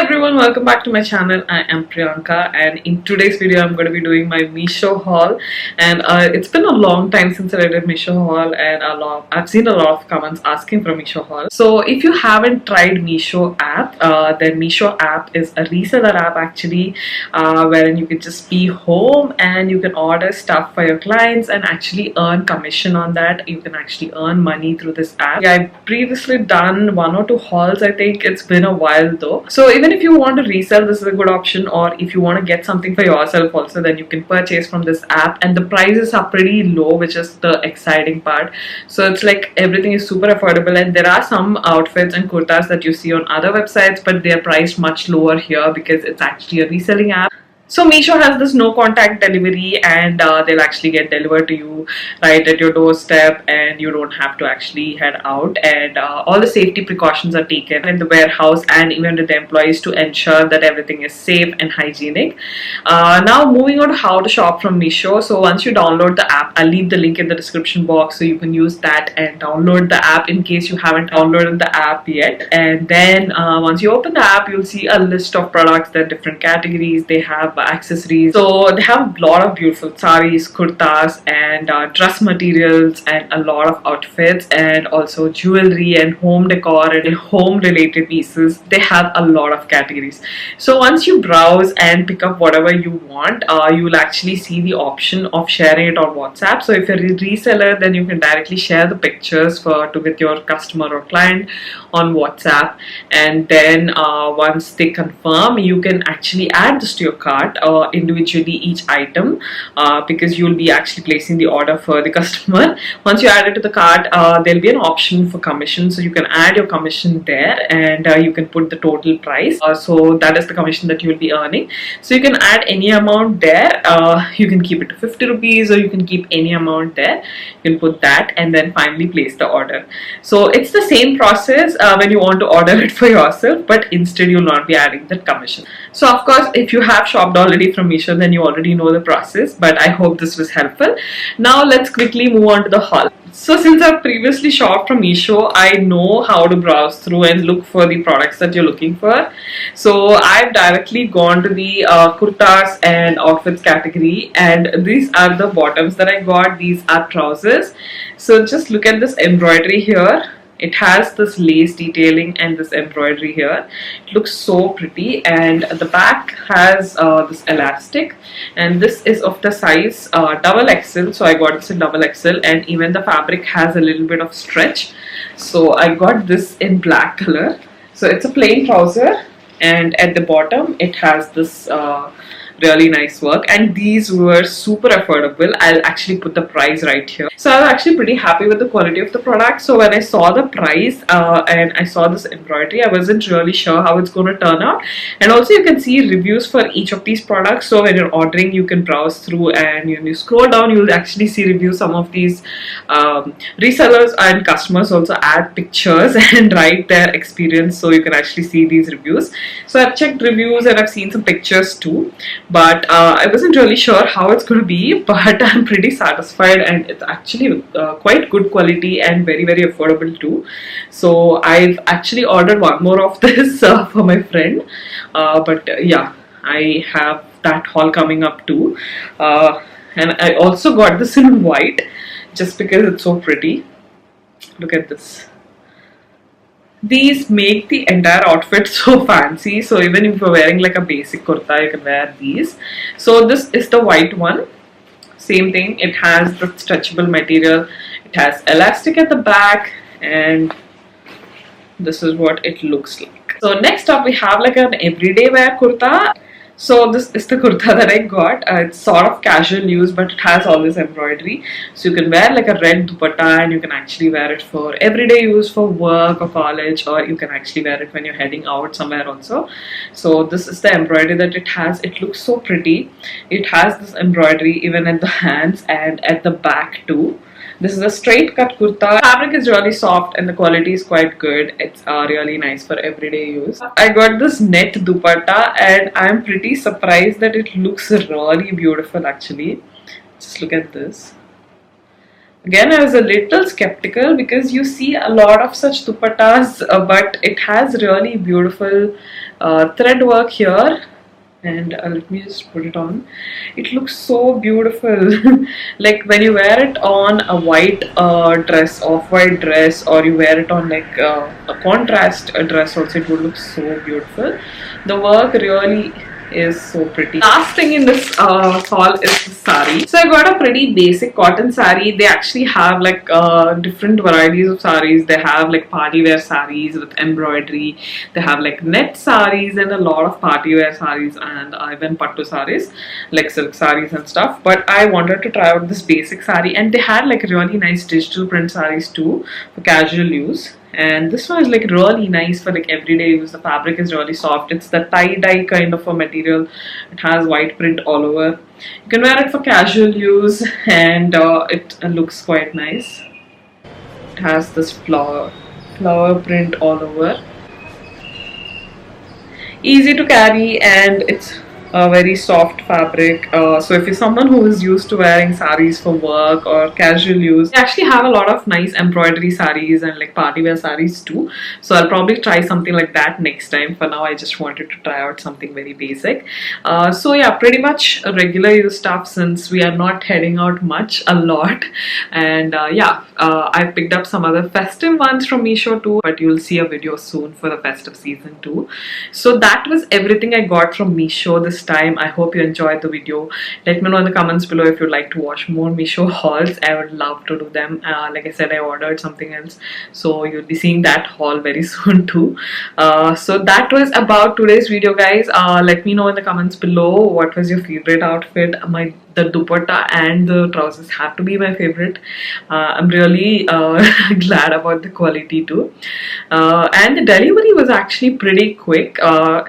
everyone, welcome back to my channel. I am Priyanka, and in today's video I'm going to be doing my Meesho haul. And it's been a long time since I did a Meesho haul, and I've seen a lot of comments asking for a Meesho haul. So if you haven't tried Meesho app, then Meesho app is a reseller app actually, wherein you can just be home and you can order stuff for your clients and actually earn commission on that. You can actually earn money through this app. Yeah, I've previously done 1 or 2 hauls. I think it's been a while though. So even if you want to resell, this is a good option, or if you want to get something for yourself also, then you can purchase from this app, and the prices are pretty low, which is the exciting part. So it's like everything is super affordable, and there are some outfits and kurtas that you see on other websites, but they are priced much lower here because it's actually a reselling app. So Meesho has this no contact delivery, and they'll actually get delivered to you right at your doorstep, and you don't have to actually head out, and all the safety precautions are taken in the warehouse and even with the employees to ensure that everything is safe and hygienic. Now moving on to how to shop from Meesho. So once you download the app, I'll leave the link in the description box so you can use that and download the app in case you haven't downloaded the app yet. And then once you open the app, you'll see a list of products. There are different categories. They have accessories, so they have a lot of beautiful sarees, kurtas, and dress materials, and a lot of outfits, and also jewelry and home decor and home related pieces. They have a lot of categories. So once you browse and pick up whatever you want, you will actually see the option of sharing it on WhatsApp. So if you're a reseller, then you can directly share the pictures with your customer or client on WhatsApp, and then once they confirm, you can actually add this to your cart individually, each item, because you'll be actually placing the order for the customer. Once you add it to the cart, there'll be an option for commission, so you can add your commission there, and you can put the total price, so that is the commission that you'll be earning. So you can add any amount there. You can keep it to 50 rupees, or you can keep any amount there. You can put that and then finally place the order. So it's the same process when you want to order it for yourself, but instead you'll not be adding that commission. So of course, if you have shopped already from Meesho, then you already know the process, but I hope this was helpful. Now let's quickly move on to the haul. So since I've previously shopped from Meesho, I know how to browse through and look for the products that you're looking for. So I've directly gone to the kurtas and outfits category, and these are the bottoms that I got. These are trousers. So just look at this embroidery here. It has this lace detailing and this embroidery here. It looks so pretty, and the back has this elastic, and this is of the size double XL. So I got this in double XL, and even the fabric has a little bit of stretch. So I got this in black color. So it's a plain trouser, and at the bottom it has this really nice work, and these were super affordable. I'll actually put the price right here. So I was actually pretty happy with the quality of the product. So when I saw the price and I saw this embroidery, I wasn't really sure how it's going to turn out. And also you can see reviews for each of these products. So when you're ordering, you can browse through, and when you scroll down, you'll actually see reviews. Some of these resellers and customers also add pictures and write their experience, so you can actually see these reviews. So I've checked reviews and I've seen some pictures too, but I wasn't really sure how it's going to be, but I'm pretty satisfied, and it's actually quite good quality and very affordable too. So I've actually ordered one more of this for my friend, but yeah, I have that haul coming up too, and I also got this in white just because it's so pretty. Look at this. These make the entire outfit so fancy. So even if you're wearing like a basic kurta, you can wear these. So this is the white one. Same thing. It has the stretchable material. It has elastic at the back, and this is what it looks like. So next up, we have like an everyday wear kurta. So this is the kurta that I got. It's sort of casual use, but it has all this embroidery. So you can wear like a red dupatta, and you can actually wear it for everyday use, for work or college, or you can actually wear it when you're heading out somewhere also. So this is the embroidery that it has. It looks so pretty. It has this embroidery even at the hands and at the back too. This is a straight cut kurta. Fabric is really soft and the quality is quite good. It's really nice for everyday use. I got this net dupatta, and I'm pretty surprised that it looks really beautiful actually. Just look at this. Again, I was a little skeptical because you see a lot of such dupattas, but it has really beautiful thread work here. And let me just put it on. It looks so beautiful. Like when you wear it on a white dress, off-white dress, or you wear it on like a contrast dress also, it would look so beautiful. The work really is so pretty. Last thing in this haul is the sari. So I got a pretty basic cotton sari. They actually have like different varieties of saris. They have like party wear saris with embroidery. They have like net saris and a lot of party wear saris and even pattu saris, like silk saris and stuff. But I wanted to try out this basic sari, and they had like really nice digital print saris too for casual use. And this one is like really nice for like everyday use. The fabric is really soft. It's the tie-dye kind of a material. It has white print all over. You can wear it for casual use, and it looks quite nice. It has this flower print all over. Easy to carry, and it's a very soft fabric. So if you're someone who is used to wearing saris for work or casual use, they actually have a lot of nice embroidery saris and like party wear saris too. So I'll probably try something like that next time. For now, I just wanted to try out something very basic. So yeah, pretty much a regular use stuff since we are not heading out much a lot. And I picked up some other festive ones from Meesho too, but you'll see a video soon for the festive season too. So that was everything I got from Meesho this time. I hope you enjoyed the video. Let me know in the comments below if you'd like to watch more Meesho hauls. I would love to do them. Like I said, I ordered something else, so you'll be seeing that haul very soon too. So that was about today's video, guys. Let me know in the comments below what was your favorite outfit. The dupatta and the trousers have to be my favorite. I'm really glad about the quality too. And the delivery was actually pretty quick.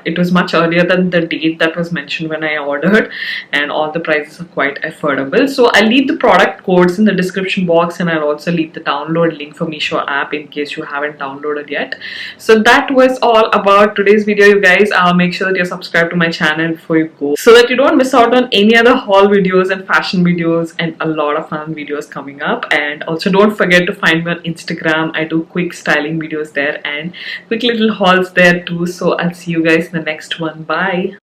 It was much earlier than the date that was mentioned when I ordered, and all the prices are quite affordable. So I'll leave the product codes in the description box, and I'll also leave the download link for Meesho app in case you haven't downloaded yet. So that was all about today's video, you guys. Make sure that you're subscribed to my channel before you go, so that you don't miss out on any other haul videos and fashion videos and a lot of fun videos coming up. And also don't forget to find me on Instagram. I do quick styling videos there and quick little hauls there too. So I'll see you guys in the next one. Bye.